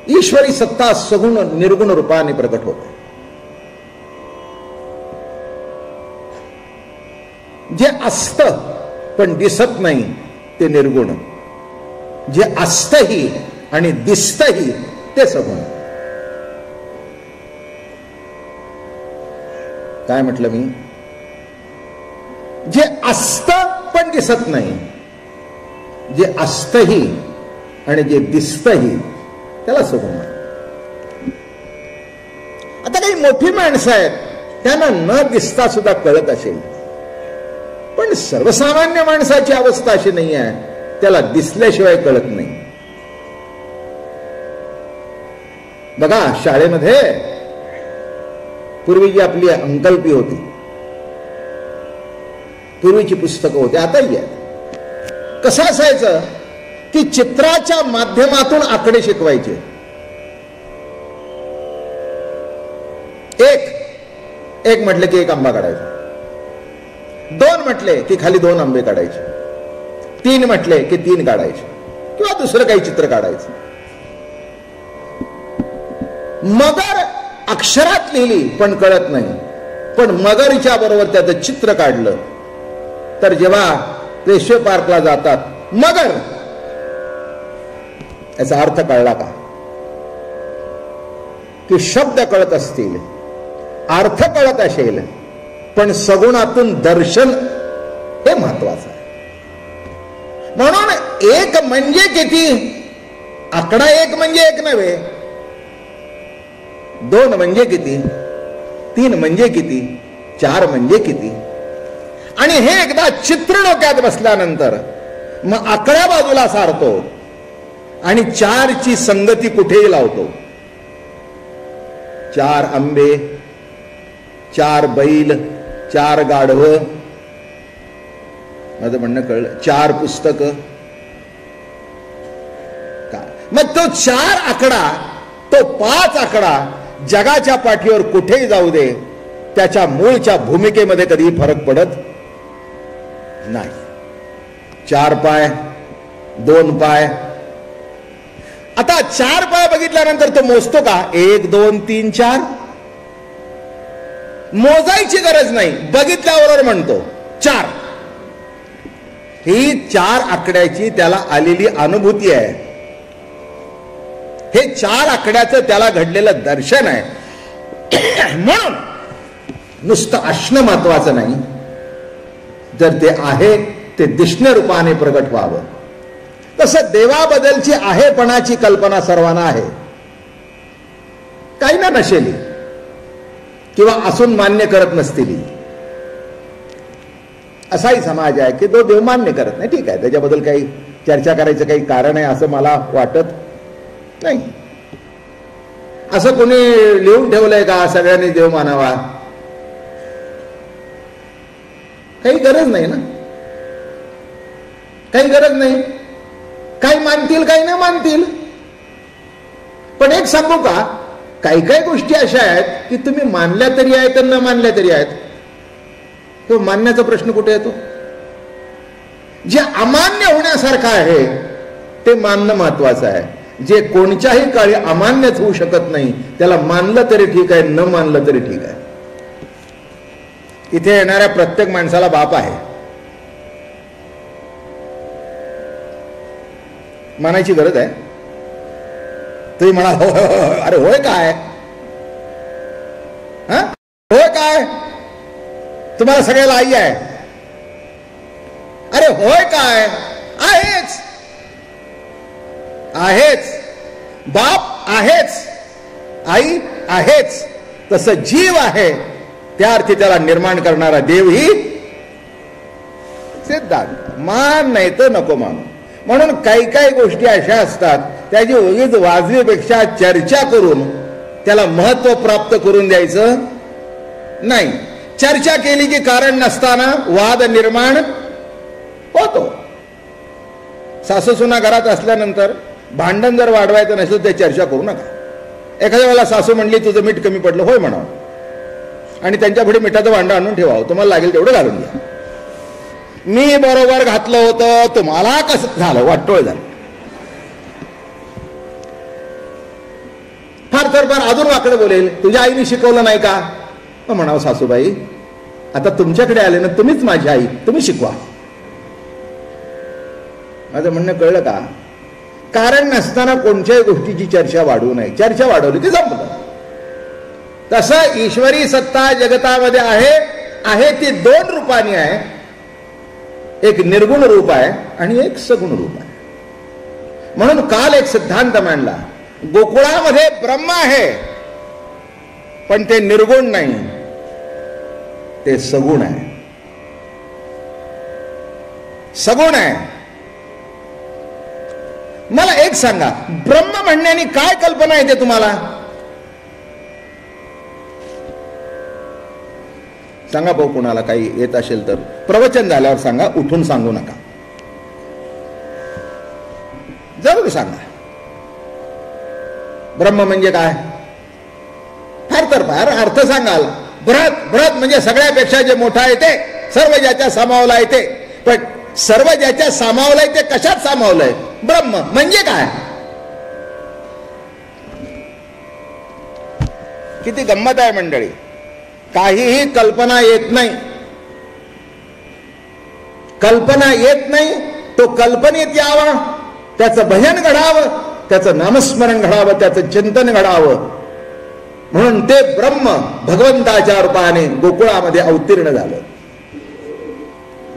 ईश्वरी सत्ता सगुण निर्गुण रूपाने प्रकट होते. जे असतं पण दिसत नाही ते निर्गुण, जे असतंही आणि दिसतंही ते सगुण. काय म्हटलं मी? जे असतं पण दिसत नाही, जे असतंही आणि जे दिसतंही त्याला सगुण. आता काही मोठी माणसं आहेत, त्यांना न दिसता सुद्धा कळत असेल, पण सर्वसामान्य माणसाची अवस्था अशी नाही आहे, त्याला दिसल्याशिवाय कळत नाही. बघा, शाळेमध्ये पूर्वी जी आपली अंकल्पी होती, पूर्वीची पुस्तकं होती, आताही आहे. कसं असायचं की चित्राच्या माध्यमातून आकडे शिकवायचे. एक म्हटलं की एक आंबा काढायचा, 2 म्हटले की खाली 2 आंबे काढायचे, 3 म्हटले की 3 काढायचे, किंवा दुसरं काही चित्र काढायचं. मगर अक्षरात लिहिली पण कळत नाही, पण मगरीच्या बरोबर त्याचं चित्र काढलं तर जेव्हा पेशवे पार्कला जातात, मगर, याचा अर्थ कळला का? की शब्द कळत असतील, अर्थ कळत असेल, पण सगुणातून दर्शन हे महत्वाचं आहे. म्हणून एक म्हणजे किती? आकडा 1 म्हणजे 1 नव्हे, 2 म्हणजे किती, 3 म्हणजे किती, 4 म्हणजे किती. आणि हे एकदा चित्र डोक्यात बसल्यानंतर मग आकड्या बाजूला सारतो आणि 4 ची संगती कुठेही लावतो. 4 आंबे, 4 बैल, 4 गाढवं, माझं म्हणणं कळलं, 4 पुस्तकं. मग तो 4 आकडा, तो 5 आकडा जगाच्या पाठीवर कुठेही जाऊ दे, त्याच्या मूळच्या भूमिकेमध्ये कधीही फरक पडत नाही. 4 पाय, 2 पाय. आता 4 पाय बघितल्यानंतर तो मोजतो का? 1 2 3 4. मोजायची गरज नाही, बघितल्याबरोबर म्हणतो 4. ही 4 आकड्याची त्याला आलेली अनुभूती आहे. हे 4 आकड्याचं त्याला घडलेलं दर्शन आहे. म्हणून नुसतं असणं महत्वाचं नाही, जर ते आहे ते दिसणे रूपाने प्रगट व्हावं. तसं देवाबद्दलची आहेपणाची कल्पना सर्वांना आहे, काही ना नसेली किंवा असून मान्य करत नसतील. असाही समाज आहे की तो देव मान्य करत नाही. ठीक आहे, त्याच्याबद्दल काही चर्चा करायचं काही कारण आहे असं मला वाटत नाही. असं कोणी लिहून ठेवलंय का सगळ्यांनी देव मानावा? काही गरज नाही ना, काही गरज नाही. काही मानतील, काही नाही मानतील. पण एक सांगू का, काही काही गोष्टी अशा आहेत की तुम्ही मानल्या तरी आहेत आणि न मानल्या तरी आहेत. तो मानण्याचा प्रश्न कुठे येतो? जे अमान्य होण्यासारखं आहे ते मानणं महत्वाचं आहे. जे कोणत्याही काळी अमान्यच होऊ शकत नाही त्याला मानलं तरी ठीक आहे, न मानलं तरी ठीक आहे. इथे येणाऱ्या प्रत्येक माणसाला बाप आहे, मानायची गरज आहे. तुम्ही म्हणाल हो, अरे होय काय, होय काय, तुम्हाला सगळ्याला आई आहे. अरे होय काय, आहेच, आहेच, बाप आहेच, आई आहेच. तसं जीव आहे, त्या अर्थी त्याला निर्माण करणारा देव ही सिद्धांत. मान नाही तर नको मानू. म्हणून काही काही गोष्टी अशा असतात त्याची उगीच वाजवीपेक्षा चर्चा करून त्याला महत्व प्राप्त करून द्यायचं नाही. चर्चा केली की कारण नसताना वाद निर्माण होतो. सासू सुना घरात असल्यानंतर भांडण जर वाढवायचं नसेल तर चर्चा करू नका. एखाद्या वेळेला सासू म्हणली तुझं मीठ कमी पडलं, होय म्हणावं, आणि त्यांच्या पुढे मिठाचं भांडं आणून ठेवावं, तुम्हाला लागेल तेवढं घालून घ्या. मी बरोबर घातलं होतं, तुम्हाला कसं झालं, वाटोळ झालं. फार तर फार अजून वाकडं बोलेल, तुझ्या आईने शिकवलं नाही का? मग म्हणावं, सासूबाई आता तुमच्याकडे आले ना, तुम्हीच माझी आई, तुम्ही शिकवा. माझं म्हणणं कळलं का? कारण नसताना कोणत्याही गोष्टीची चर्चा वाढवू नये. चर्चा वाढवली की संपलं. तसं ईश्वरी सत्ता जगतामध्ये आहे ती दोन रूपाने आहे. एक निर्गुण रूप आहे आणि एक सगुण रूप आहे. म्हणून काल एक सिद्धांत मांडला, गोकुळामध्ये ब्रह्म आहे पण ते निर्गुण नाही, ते सगुण आहे. सगुण आहे. मला एक सांगा, ब्रह्म म्हणण्याने काय कल्पना येते तुम्हाला? सांगा भाऊ, कोणाला काही येत असेल तर. प्रवचन झाल्यावर सांगा, उठून सांगू नका, जरूर सांगा. ब्रह्म म्हणजे काय? फार तर फार अर्थ सांगाल. बृहत म्हणजे सगळ्यापेक्षा जे मोठा आहे ते, सर्व ज्याच्या सामावला आहे ते. पण सर्व ज्याच्या सामावलंय ते कशात सामावलंय? ब्रह्म म्हणजे काय? किती गंमत आहे मंडळी. काहीही कल्पना येत नाही. कल्पना येत नाही, तो कल्पनेत यावा, त्याचं भजन घडावं, त्याचं नामस्मरण घडावं, त्याचं चिंतन घडावं. म्हणून ते ब्रह्म भगवंताच्या रूपाने गोकुळामध्ये अवतीर्ण झालं.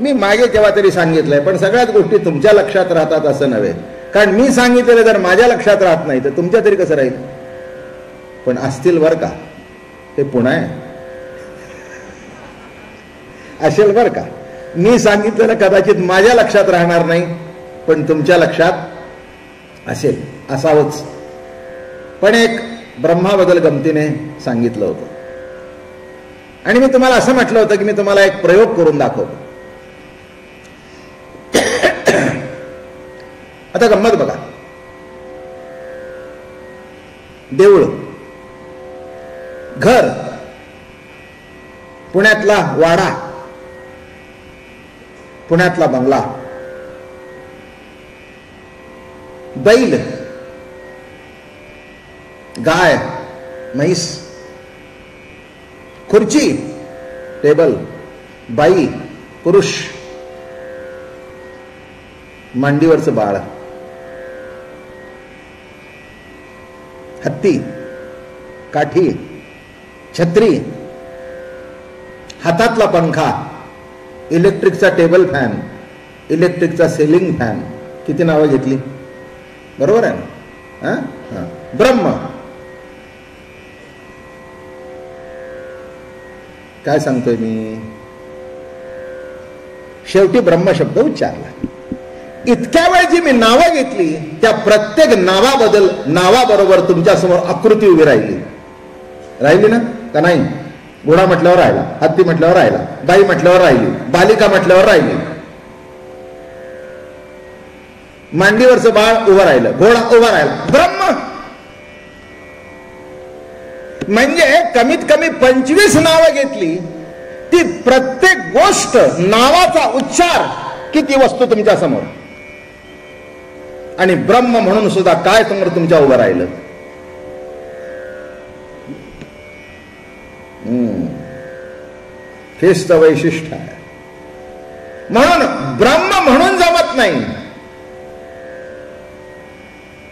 मी मागे केव्हा तरी सांगितलंय, पण सगळ्याच गोष्टी तुमच्या लक्षात राहतात असं नव्हे. कारण मी सांगितलेलं जर माझ्या लक्षात राहत नाही तर तुमच्या तरी कसं राहील? पण असतील बर का, हे पुन्हा आहे, असेल बर का. मी सांगितलेलं कदाचित माझ्या लक्षात राहणार नाही, पण तुमच्या लक्षात असेल, असावंच. पण एक ब्रह्माबद्दल गमतीने सांगितलं होतं आणि मी तुम्हाला असं म्हटलं होतं की मी तुम्हाला एक प्रयोग करून दाखवतो. आता गंमत बघा. देऊळ, घर, पुण्यातला वाडा, पुण्यातला बंगला, बैल, गाय, म्हैस, खुर्ची, टेबल, बाई, पुरुष, मांडीवरचं बाळ, हत्ती, काठी, छत्री, हातातला पंखा, इलेक्ट्रिकचा टेबल फॅन, इलेक्ट्रिकचा सेलिंग फॅन. किती नावं घेतली? बरोबर आहे ना? ब्रह्म. काय सांगतोय मी? शेवटी ब्रह्म शब्द उच्चारला. इतक्या वेळ जी मी नावं घेतली त्या प्रत्येक नावाबरोबर तुमच्या समोर आकृती उभी राहिली ना का नाही? घोडा म्हटल्यावर राहिला, हत्ती म्हटल्यावर राहिला, बाई म्हटल्यावर राहिली, बालिका म्हटल्यावर राहिली, मांडीवरचं बाळ उभं राहिलं, घोडा उभा राहिला. ब्रह्म म्हणजे कमीत कमी 25 नावं घेतली, ती प्रत्येक गोष्ट, नावाचा उच्चार, किती वस्तू तुमच्या समोर. आणि ब्रह्म म्हणून सुद्धा काय समोर तुमच्या उभं राहिलं. हेच तर वैशिष्ट्य आहे. म्हणून ब्रह्म म्हणून जमत नाही.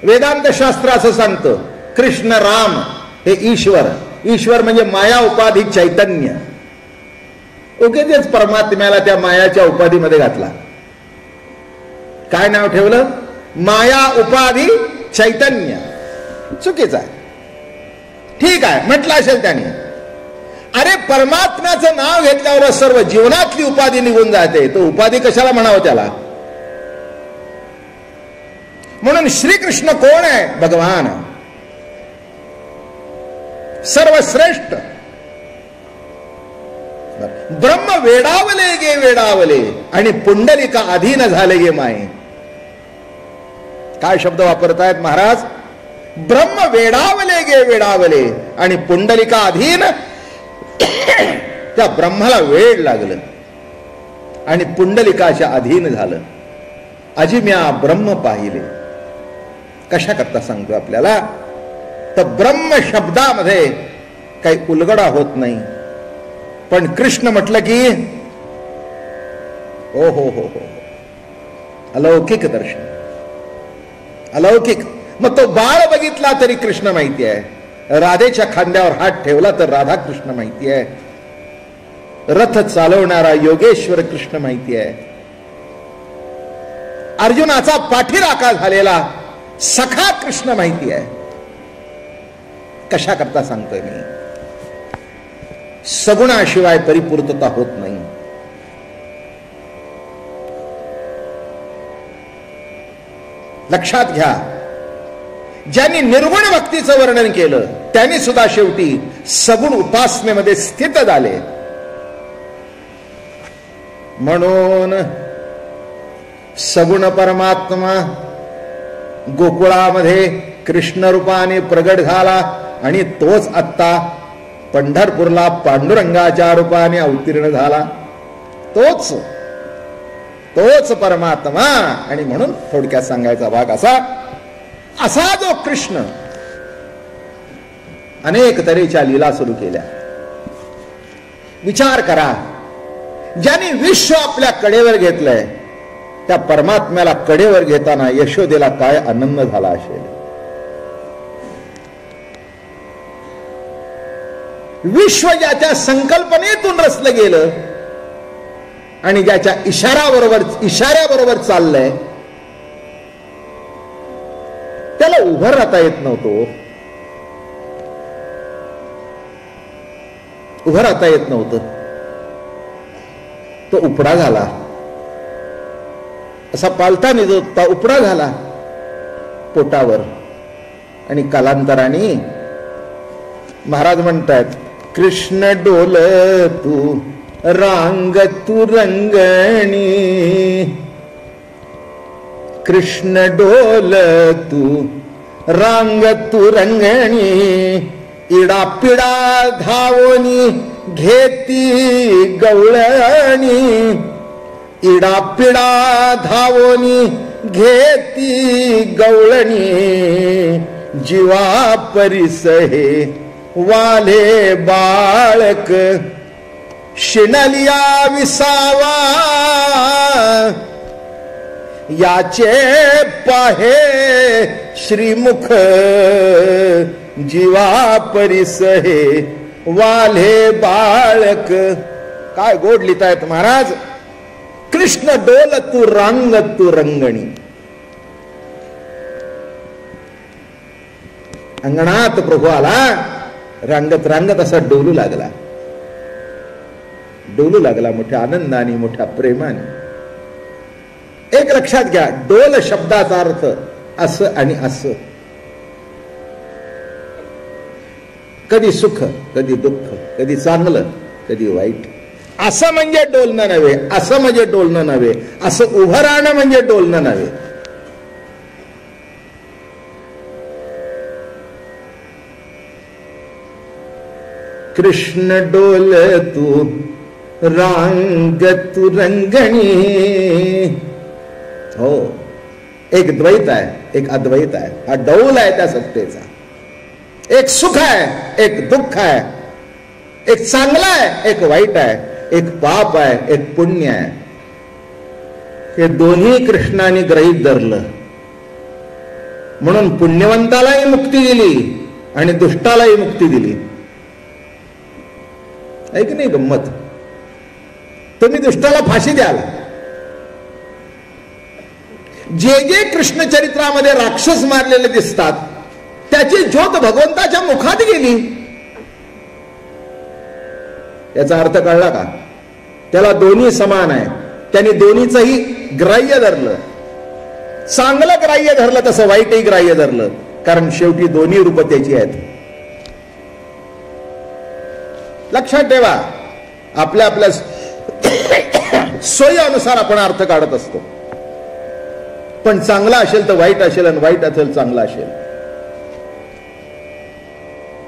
वेदांत शास्त्र असं सांगतं, कृष्ण राम हे ईश्वर. ईश्वर म्हणजे माया उपाधी चैतन्य. उगीच परमात्म्याला त्या मायाच्या उपाधीमध्ये घातला. काय नाव ठेवलं? माया उपाधी चैतन्य. चुकीचं आहे. ठीक आहे म्हटलं असेल त्याने. अरे परमात्म्याचं नाव घेतल्यावर सर्व जीवनातली उपाधी निघून जाते, तो उपाधी कशाला म्हणावं त्याला? म्हणून श्रीकृष्ण कोण आहे? भगवान, सर्वश्रेष्ठ. ब्रह्म वेडावले गे वेडावले आणि पुंडलिका अधीन झाले गे माये. काय शब्द वापरतायत महाराज? ब्रह्म वेडावले गे वेडावले आणि पुंडलिका अधीन. त्या ब्रह्माला वेड लागलं आणि पुंडलिकाच्या अधीन झालं. अजिम्या ब्रह्म पाहिले. कशा करता सांगतो आपल्याला? तर ब्रह्म शब्दामध्ये काही उलगडा होत नाही. पण कृष्ण म्हटलं की ओ हो हो हो, अलौकिक दर्शन, अलौकिक. मग तो बाळ बघितला तरी कृष्ण माहिती आहे, राधेच्या खांद्यावर हात ठेवला तर राधा कृष्ण माहिती आहे, रथ चालवणारा योगेश्वर कृष्ण माहिती आहे, अर्जुनाचा पाठीराखा झालेला सखा कृष्ण माहिती आहे. कशा करता सांगतोय मी, सगुणाशिवाय परिपूर्तता होत नाही. लक्षात घ्या, ज्यांनी निर्गुण भक्तीचं वर्णन केलं त्यांनी सुद्धा शेवटी सगुण उपासनेमध्ये स्थित झाले. म्हणून सगुण परमात्मा गोकुळामध्ये कृष्ण रूपाने प्रगट झाला आणि तोच आत्ता पंढरपूरला पांडुरंगाच्या रूपाने अवतीर्ण झाला. तोच परमात्मा. आणि म्हणून थोडक्यात सांगायचा भाग असा जो कृष्ण अनेक तऱ्हेच्या लीला सुरू केल्या. विचार करा, ज्यांनी विश्व आपल्या कडेवर घेतलंय त्या परमात्म्याला कडेवर घेताना यशोदेला काय आनंद झाला असेल. विश्व ज्याच्या संकल्पनेतून रचलं गेलं आणि ज्याच्या इशाऱ्याबरोबर चाललंय त्याला उभं राहता येत नव्हतं. उभं राहता येत नव्हतं. तो उपडा झाला, असा पालथा निजोता उपडा झाला पोटावर. आणि कालांतराने महाराज म्हणतात, कृष्ण डोल तू रांग तू रंगणी, कृष्ण डोल तू रांग तू रंगणी, इडा पिडा धावणी घेती गवळणी, इडा पिडा धावणी घेती गवळणी, जीवा परिसहे वाले बाळक, शिणलिया विसावा याचे पाहे श्रीमुख, जीवा परिसहे वाले बाळक. काय गोड लिहितायत महाराज. कृष्ण डोल तू रांग तू रंगणी. अंगणात प्रभू आला, रांगत रांगत असा डोलू लागला, डोलू लागला मोठ्या आनंदाने, मोठ्या प्रेमाने. एक लक्षात घ्या, डोल शब्दाचा अर्थ असं आणि असं. कधी सुख, कधी दुःख, कधी चांगलं, कधी वाईट. असं म्हणजे डोलणं नव्हे, असं म्हणजे डोलणं नव्हे, असं उभं राहणं म्हणजे डोलणं नव्हे. कृष्ण डोल तू रांग तू रंगणी. हो, एक द्वैत आहे, एक अद्वैत आहे. हा डौल आहे त्या सत्तेचा. एक सुख आहे, एक दुःख आहे, एक चांगला आहे, एक वाईट आहे, एक पाप आहे, एक पुण्य आहे. हे दोन्ही कृष्णाने गृहीत धरलं. म्हणून पुण्यवंतालाही मुक्ती दिली आणि दुष्टालाही मुक्ती दिली. ऐक नाही गंमत. तुम्ही दुष्टाला फाशी द्याल. जे जे कृष्ण चरित्रामध्ये राक्षस मारलेले दिसतात त्याची ज्योत भगवंताच्या मुखात गेली. याचा अर्थ कळला का? त्याला दोन्ही समान आहे. त्यांनी दोन्हीचंही ग्राह्य धरलं. चांगलं ग्राह्य धरलं तसं वाईटही ग्राह्य धरलं, कारण शेवटी दोन्ही रूप त्याची आहेत. लक्षात ठेवा, आपल्या आपल्या सोयीनुसार आपण अर्थ काढत असतो. पण चांगला असेल तर वाईट असेल आणि वाईट असेल चांगला असेल.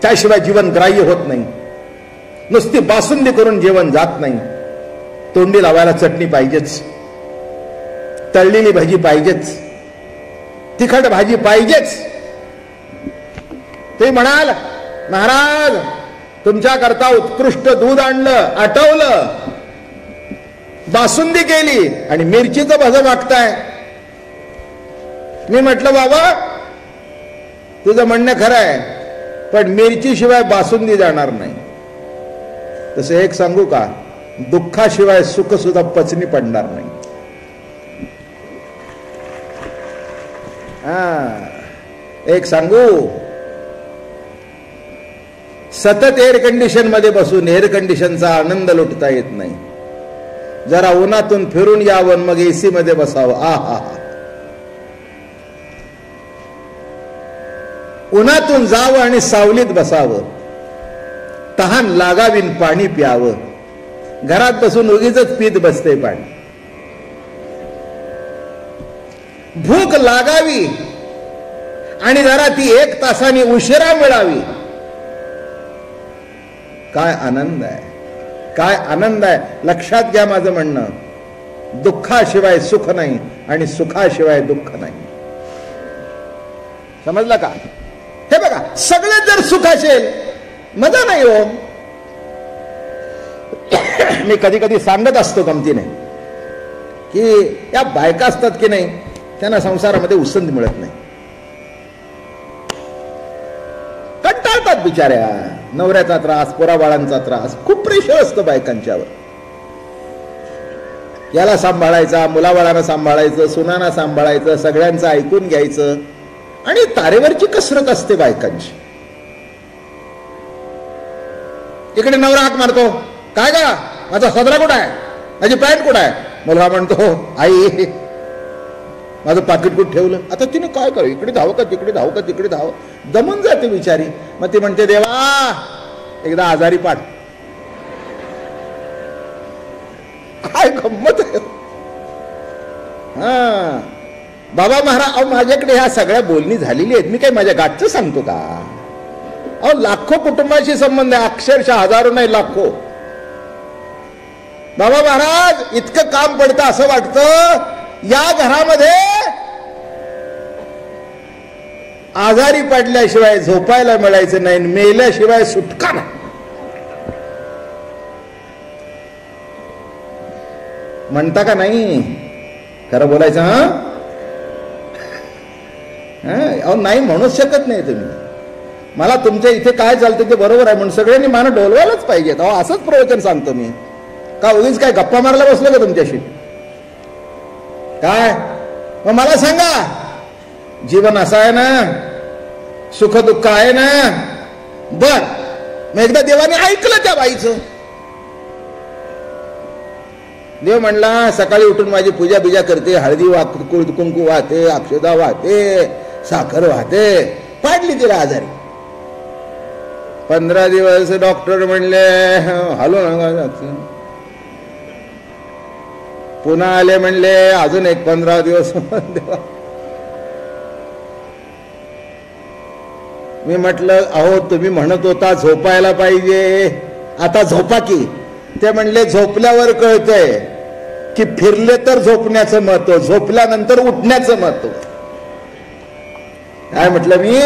त्याशिवाय जीवन ग्राह्य होत नाही. नुसती बासुंदी करून जेवण जात नाही. तोंडी लावायला चटणी पाहिजेच, तळलेली भाजी पाहिजेच, तिखट भाजी पाहिजेच. ते म्हणाल, महाराज तुमच्या करता उत्कृष्ट दूध आणलं, आटवलं, बासुंदी केली आणि मिरचीचं भजं मागताय. मी म्हटलं, बाबा तुझं म्हणणं खरं आहे, पण मिरची शिवाय बासुंदी जाणार नाही. तसं एक सांगू का, दुःखाशिवाय सुख सुद्धा पचनी पडणार नाही. एक सांगू, सतत एअर कंडिशन मध्ये बसून एअर कंडिशनचा आनंद लुटता येत नाही. जरा उन्हातून फिरून यावं, मग एसी मध्ये बसावं. आहा, उन्हातून जावं आणि सावलीत बसावं, तहान लागावीन पाणी प्यावं. घरात बसून उगीच पीत बसते पाणी. भूक लागावी आणि जरा ती 1 तासाने उशिरा मिळावी. काय आनंद आहे, काय आनंद आहे. लक्षात घ्या माझं म्हणणं, दुःखाशिवाय सुख नाही आणि सुखाशिवाय दुःख नाही. समजलं का? हे बघा, सगळे जर सुख असेल मजा नाही हो. मी कधी कधी सांगत असतो गमतीने की या बायका असतात की नाही, त्यांना संसारामध्ये उसंत मिळत नाही, कंटाळतात बिचाऱ्या. नवऱ्याचा त्रास, पोराबाळांचा त्रास, खूप प्रेशर असतं बायकांच्यावर. याला सांभाळायचा, मुलाबाळांना सांभाळायचं, सुनांना सांभाळायचं, सगळ्यांचं ऐकून घ्यायचं आणि तारेवरची कसरत असते बायकांची. इकडे नवरा हाक मारतो, काय का माझा सदरा कुठं आहे, माझी पॅन्ट कुठं आहे. मुलगा म्हणतो, आई माझं पाकिट कुठं ठेवलं. आता तिने काय करू, इकडे धाव का तिकडे धाव का तिकडे धाव, दमून जाते बिचारी. मग ती म्हणते, देवा एकदा आजारी पाड. काय गंमत आहे. हा बाबा महाराज, माझ्याकडे ह्या सगळ्या बोलणी झालेली आहेत, मी काही माझ्या गाठचं सांगतो का. अहो लाखो कुटुंबाशी संबंध आहे, अक्षरशः हजारो नाही लाखो. बाबा महाराज इतकं काम पडतं, असं वाटतं या घरामध्ये आजारी पडल्याशिवाय झोपायला मिळायचं नाही, मेल्याशिवाय सुटका नाही. म्हणता का नाही? खरं बोलायचं. अहो नाही म्हणूच शकत नाही तुम्ही. मला तुमच्या इथे काय चालतं ते बरोबर आहे म्हणून सगळ्यांनी मान डोलवायलाच पाहिजे. अहो असंच प्रवचन सांगतो मी. का उगीच काय गप्पा मारायला बसलो का तुमच्याशी? काय मग मला सांगा, जीवन असं आहे ना, सुख दुःख आहे ना. बर, मग एकदा देवाने ऐकलं त्या बाईचं. देव म्हणला, सकाळी उठून माझी पूजा बिजा करते, हळदी कुंकू वाहते, अक्षदा वाहते, साखर वाहते. पाडली तिला आजारी. 15 दिवस डॉक्टर म्हणले हलू नका. पुन्हा आले म्हणले अजून एक 15 दिवस. मी म्हटलं, अहो तुम्ही म्हणत होता झोपायला पाहिजे, आता झोपा की. ते म्हणले, झोपल्यावर कळतंय की फिरले तर झोपण्याचं महत्व, झोपल्यानंतर उठण्याचं महत्व. काय म्हटलं मी?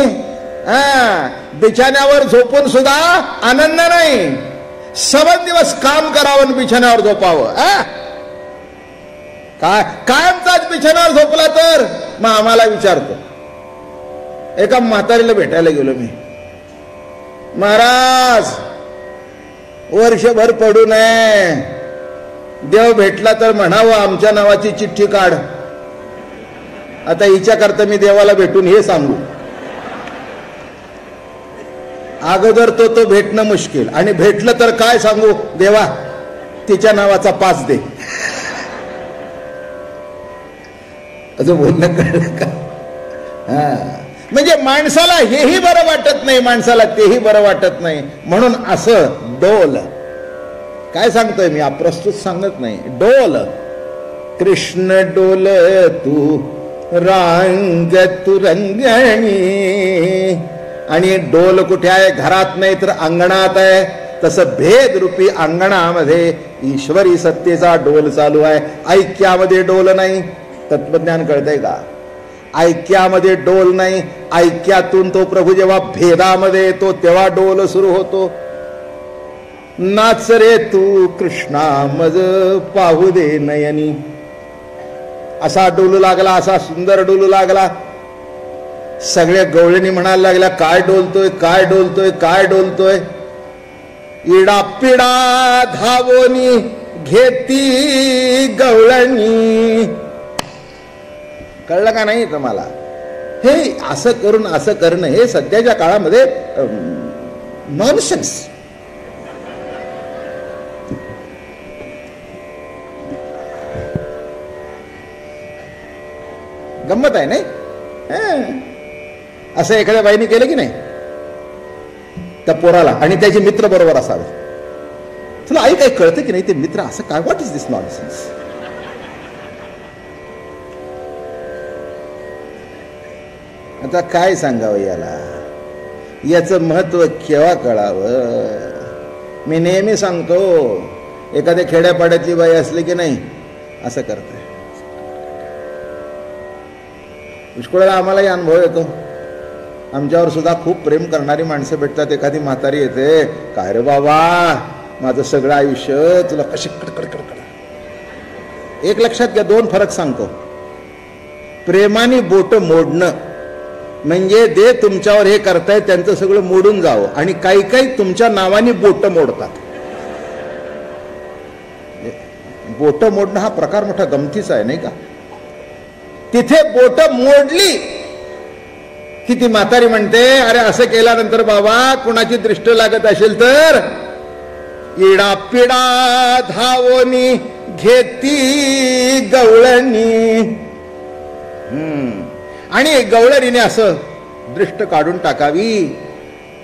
बिछाण्यावर झोपून सुद्धा आनंद नाही. 7 दिवस काम करावं, बिछाण्यावर झोपावं. काय कायमचाच बिछाण्यावर झोपला तर? मग आम्हाला विचारतो. एका म्हातारीला भेटायला गेलो मी. महाराज वर्षभर पडू नये, देव भेटला तर म्हणावं आमच्या नावाची चिठ्ठी काढ. आता हिच्याकरता मी देवाला भेटून हे सांगू? अगोदर तो भेटणं मुश्किल, आणि भेटलं तर काय सांगू? देवा तिच्या नावाचा पास दे. असं बोलणं कळलं का? म्हणजे माणसाला हेही बरं वाटत नाही, माणसाला तेही बरं वाटत नाही. म्हणून असं डोल. काय सांगतोय मी? अप्रस्तुत सांगत नाही. डोल. कृष्ण डोल तू रांग तू रंगणी. आणि डोल कुठे आहे? घरात नाही तर अंगणात आहे. तसं भेद रूपी अंगणामध्ये ईश्वरी सत्तेचा डोल चालू आहे. ऐक्यामध्ये डोल नाही. तत्वज्ञान कळतंय का? ऐक्यामध्ये डोल नाही. ऐक्यातून तो प्रभू जेव्हा भेदामध्ये येतो तेव्हा डोल सुरू होतो. नाच रे तू कृष्णा मज पाहू दे नयनी. असा डोलू लागला, असा सुंदर डोलू लागला. सगळ्या गवळणी म्हणायला लागल्या, काय डोलतोय, काय डोलतोय, काय डोलतोय. इडा पिडा धावोनी घेती गवळणी. कळलं का नाही तुम्हाला? हे असं करून असं करणं हे सध्याच्या काळामध्ये नॉनसेन्स. गंमत आहे नाही? असं एखाद्या बाईने केलं की नाही त्या पोराला, आणि त्याचे मित्र बरोबर असावे. तुला आई काही कळतं की नाही ते मित्र असं काय? What is this nonsense? आता काय सांगावं याला? याचं महत्व केव्हा कळावं? मी नेहमी सांगतो, एखाद्या खेड्यापाड्याची बाई असली की नाही असं करते. पुष्कळला आम्हालाही अनुभव येतो. आमच्यावर सुद्धा खूप प्रेम करणारी माणसं भेटतात. एखादी म्हातारी येते, काय रे बाबा माझं सगळं आयुष्य तुला कशी कडकड. एक लक्षात घ्या, दोन फरक सांगतो. प्रेमाने बोट मोडणं म्हणजे ते तुमच्यावर हे करतायत त्यांचं सगळं मोडून जावं, आणि काही काही तुमच्या नावाने बोट मोडतात. बोट मोडणं हा प्रकार मोठा गमतीचा आहे नाही का? तिथे बोट मोडली की ती म्हातारी म्हणते, अरे असं केल्यानंतर बाबा कुणाची दृष्टी लागत असेल तर इडा पिडा धावोनी घेती गवळणी. आणि गवळणीने असं दृष्ट काढून टाकावी.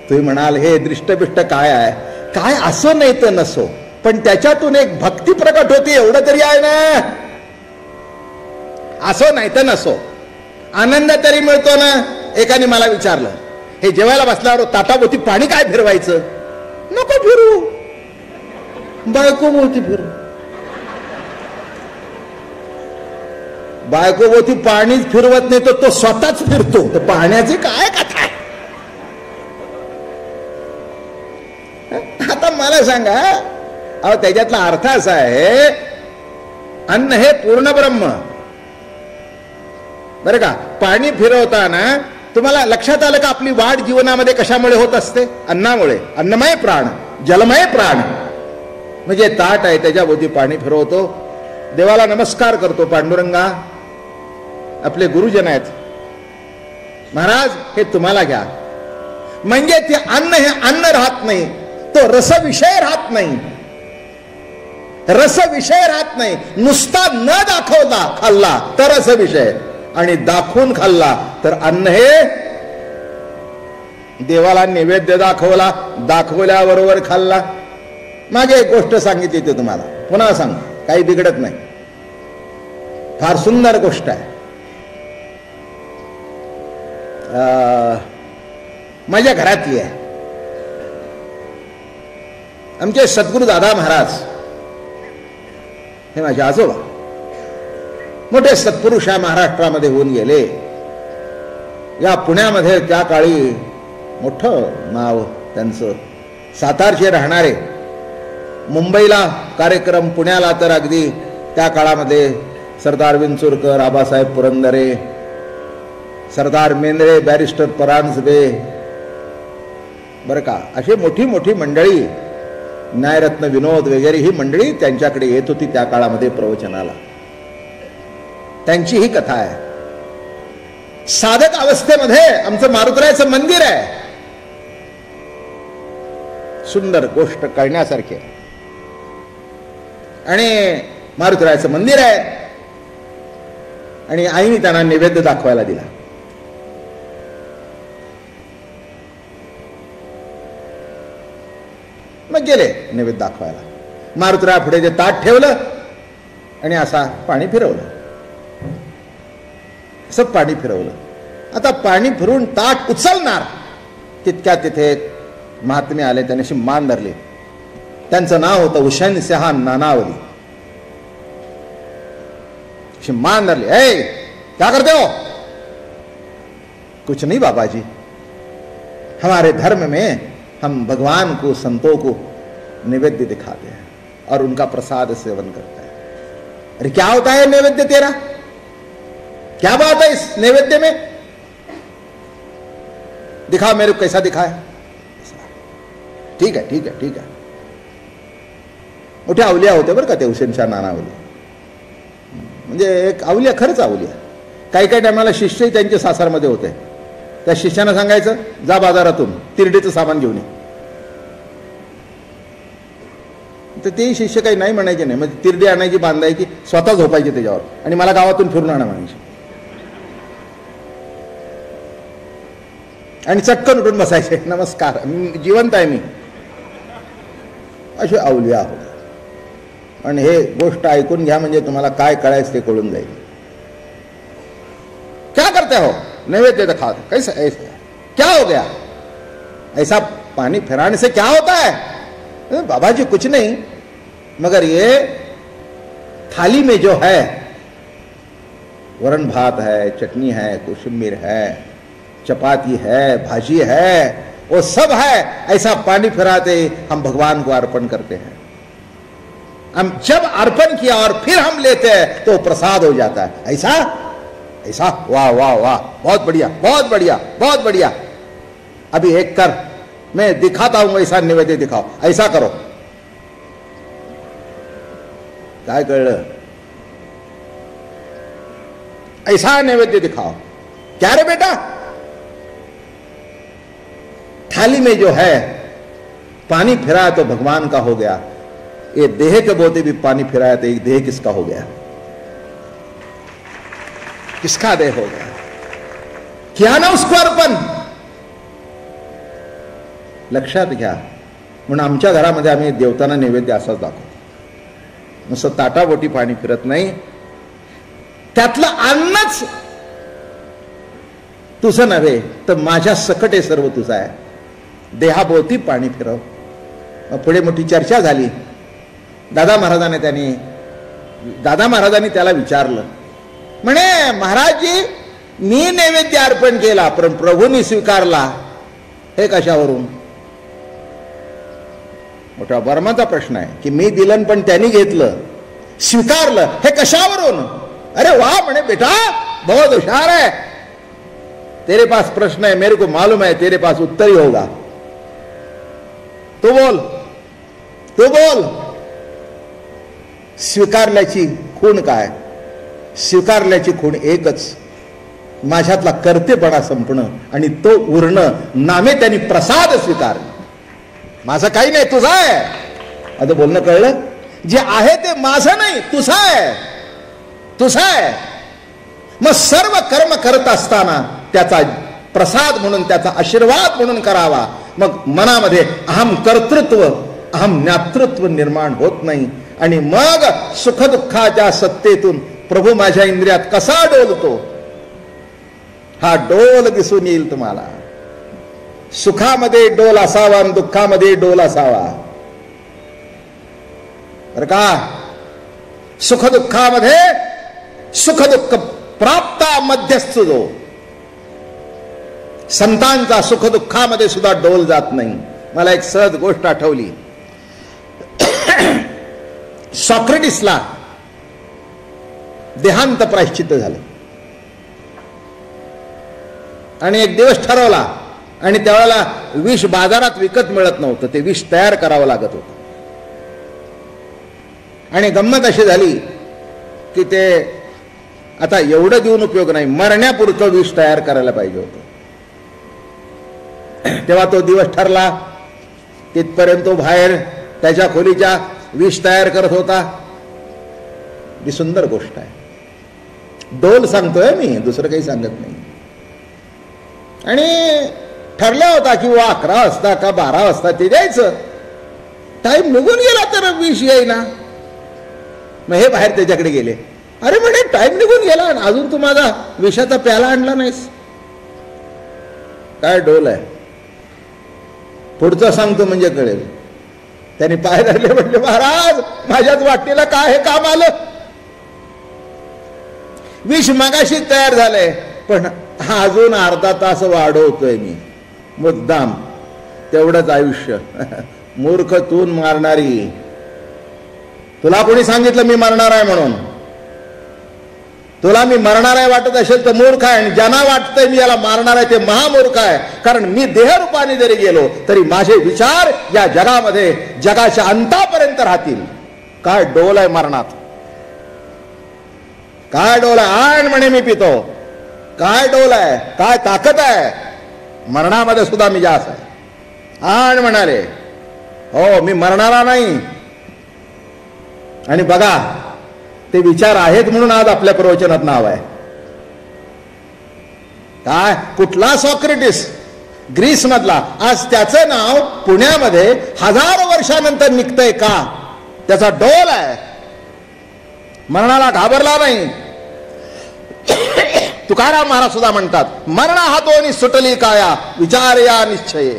तुम्ही म्हणाल हे दृष्टबिष्ट काय आहे? काय असो नाही तर नसो, पण त्याच्यातून एक भक्ती प्रकट होती एवढं तरी आहे ना. असो नाही तर नसो, आनंद तरी मिळतो ना. एकाने मला विचारलं, हे जेवायला बसल्यावर ताटाभोवती पाणी काय फिरवायचं? नको फिरू, बायकोभोवती फिरू. बायकोभोवती पाणीच फिरवत नाही तर तो स्वतःच फिरतो. तर पाण्याची काय कथा आहे? आता मला सांगा, अहो त्याच्यातला अर्थ असा आहे, अन्न हे पूर्ण ब्रह्म बरं का. पाणी फिरवताना तुम्हाला लक्षात आलं का आपली वाढ जीवनामध्ये कशामुळे होत असते? अन्नामुळे. अन्नमय प्राण, जलमय प्राण. म्हणजे ताट आहे त्याच्याभोवती पाणी फिरवतो, देवाला नमस्कार करतो. पांडुरंगा आपले गुरुजन आहेत, महाराज हे तुम्हाला घ्या. म्हणजे ते अन्न हे अन्न राहत नाही, तो रसविषय राहत नाही. रसविषय राहत नाही. नुसता न दाखवता खाल्ला तर रसविषय, आणि दाखवून खाल्ला तर अन्न हे देवाला नैवेद्य दाखवला, दाखवल्याबरोबर खाल्ला. मागे एक गोष्ट सांगितली ते तुम्हाला पुन्हा सांग, काही बिघडत नाही. फार सुंदर गोष्ट आहे. माझ्या घरातली आहे. आमचे सद्गुरू दादा महाराज हे माझे आजोबा मोठे सत्पुरुष या महाराष्ट्रामध्ये होऊन गेले. या पुण्यामध्ये त्या काळी मोठं नाव त्यांचं. सातारचे राहणारे, मुंबईला कार्यक्रम, पुण्याला तर अगदी त्या काळामध्ये सरदार विंचुरकर, आबासाहेब पुरंदरे, सरदार मेंदळे, बॅरिस्टर परांजपे बरं का, अशी मोठी मोठी मंडळी, न्यायरत्न विनोद वगैरे ही मंडळी त्यांच्याकडे येत होती त्या काळामध्ये प्रवचनाला. त्यांची ही कथा आहे. साधक अवस्थेमध्ये आमचं मारुतरायाचं मंदिर आहे. सुंदर गोष्ट कळण्यासारखी आहे. आणि मारुतरायाचं मंदिर आहे, आणि आईने त्यांना नैवेद्य दाखवायला दिला. मग गेले नैवेद्य दाखवायला. मारुतराया पुढे जे ताट ठेवलं आणि असा पाणी फिरवलं, असं पाणी फिरवलं. आता पाणी फिरून ताट उचलणार तितक्या तिथे महात्मे आले, त्यांनी अशी मान धरली. त्यांचं नाव होतं हुसैन शाह नानावली. अशी मान धरली, ए क्या करते हो? कुछ नहीं बाबा जी, हमारे धर्म में हम भगवान को, संतों को नैवेद्य दिखाते हैं और उनका प्रसाद सेवन करते हैं। अरे क्या होता है नैवेद्य तेरा? क्या बात है इस नैवेद्य में? दिखाओ मेरे को, कैसा दिखा है? ठीक है ठीक है ठीक है। मोठ्या अवलिया होते बरं का ते हुसेनशाह नानावली, म्हणजे एक अवलिया, खरंच अवलिया. काही काही टायमाला शिष्यही त्यांच्या सासरमध्ये होते. त्या शिष्यानं सांगायचं, जा बाजारातून तिरडीचं सामान घेऊन ये. तर तेही शिष्य काही नाही म्हणायचे नाही. मग तिरडी आणायची, बांधायची, स्वतः झोपायची त्याच्यावर आणि मला गावातून फिरून आणा म्हणायचे. आणि चटकन उठून बसायचे, नमस्कार, जिवंत आहे मी. असे अवलिया होते. आणि हे गोष्ट ऐकून घ्या म्हणजे तुम्हाला काय कळायचं ते कळून जाईल. क्या करते हो? नैवेद्य दिखा दो. कैसे ऐसे? क्या हो गया? ऐसा पानी फिराने से क्या होता है? बाबा जी कुछ नहीं, मगर ये थाली में जो है वरण भात है, चटनी है, कोशिम्बीर है, चपाती है, भाजी है, वो सब है. ऐसा पानी फिराते हम भगवान को अर्पण करते हैं. हम जब अर्पण किया और फिर हम लेते हैं तो प्रसाद हो जाता है. ऐसा ऐसा, वाह वाह वाह, बहुत बढ़िया बहुत बढ़िया बहुत बढ़िया. अभी एक कर, मैं दिखाता हूं ऐसा नैवेद्य दिखाओ, ऐसा करो. काय कळलं? ऐसा नैवेद्य दिखाओ. क्या रे बेटा? थाली में जो है पानी फिराया तो भगवान का हो गया. ये देह के बोते भी पानी फिराया तो एक देह किसका हो गया? किसका देह हो गया? किया ना उसको अर्पण. लक्षात घ्या. म्हणून आमच्या घरामध्ये आम्ही देवतांना नैवेद्य असाच दाखवतो. नुसतं ताटाबोटी पाणी फिरत नाही, त्यातलं अन्नच तुझं नव्हे तर माझ्या सकट हे सर्व तुझं आहे. देहाभोवती पाणी फिरव. मग पुढे मोठी चर्चा झाली. दादा महाराजांनी त्याला विचारलं, म्हणे महाराजजी, मी नैवेद्य अर्पण केला पण प्रभूंनी स्वीकारला, हे कशावरून? मोठा बर्माचा प्रश्न आहे की मी दिलन पण त्यांनी घेतलं, स्वीकारलं, हे कशावरून? अरे वाह म्हणे बेटा, बहुत होशियार है, तेरे पास प्रश्न है, मेरे को मालूम है तेरे पास उत्तर ही होगा. तू बोल, तू बोल. स्वीकारल्याची खूण काय? स्वीकारल्याची खूण एकच, माझ्यातला कर्तेपणा संपणं आणि तो उरणं. नामे त्यांनी प्रसाद स्वीकार. माझं काही नाही, तुझं आहे. आता बोलणं कळलं? जे आहे ते माझं नाही, तुझं आहे, तुझं आहे. मग सर्व कर्म करत असताना त्याचा प्रसाद म्हणून, त्याचा आशीर्वाद म्हणून करावा. मग मनामध्ये अहम कर्तृत्व, अहम ज्ञातृत्व निर्माण होत नाही. आणि मग सुखदुःखाच्या सत्तेतून प्रभू माझ्या इंद्रियात कसा डोलतो, हा डोल दिसून येईल तुम्हाला. सुखामध्ये डोल असावा आणि दुःखामध्ये डोल असावा, बरं का? सुखदुःखामध्ये सुखदुःख प्राप्ता मध्यस्थ जो संतांचा सुखदुःखामध्ये सुद्धा डोल जात नाही. मला एक सहज गोष्ट आठवली. सॉक्रेटिसला देहांत प्रायश्चित्त झालं आणि एक दिवस ठरवला आणि त्यावेळेला विष बाजारात विकत मिळत नव्हतं, ते विष तयार करावं लागत होतं. आणि गंमत अशी झाली की ते आता एवढं देऊन उपयोग नाही, मरण्यापुरतं विष तयार करायला पाहिजे होतं. तेव्हा तो दिवस ठरला. तिथपर्यंत तो बाहेर त्याच्या खोलीच्या विष तयार करत होता. ही सुंदर गोष्ट आहे. डोल सांगतोय मी, दुसरं काही सांगत नाही. आणि ठरला होता की 11 वाजता का 12 वाजता ते द्यायचं. टाइम निघून गेला तर विष येईना. मग हे बाहेर त्याच्याकडे गेले. अरे म्हणे टाइम निघून गेला अजून तू माझा विषाचा प्याला आणला नाहीस. काय डोल आहे? पुढचं सांगतो म्हणजे कळेल. त्यांनी पाय धरले, म्हणजे महाराज माझ्याच वाटेला काय हे काम आलं. विष मगाशी तयार झालंय पण अजून अर्धा तास वाढवतोय मी मुद्दाम, तेवढंच आयुष्य. मूर्ख तून मारणारी. तुला कोणी सांगितलं मी मरणार आहे म्हणून? तुला मी मरणार आहे वाटत असेल तर मूर्ख आहे, आणि ज्यांना वाटतंय मी याला मारणार आहे ते महामूर्ख आहे. कारण मी देहरूपाने जरी गेलो तरी माझे विचार या जगामध्ये जगाच्या अंतापर्यंत राहतील. काय डोल आहे मरणात, काय डोल आहे. आण म्हणे मी पितो. काय डोल आहे, काय ताकद आहे मरणामध्ये सुद्धा मी जास्त आहे. आण म्हणाले. हो, मी मरणारा नाही. आणि बघा, ते विचार आहेत म्हणून आज आपल्या प्रवचनात नाव आहे. काय, कुठला सॉक्रेटिस ग्रीस मधला, आज त्याचं नाव पुण्यामध्ये हजारो वर्षानंतर निघतंय का? त्याचा डोल आहे, मरणाला घाबरला नाही. तुकाराम महाराज सुद्धा म्हणतात, मरण हातोनी सुटली काया विचार या निश्चये.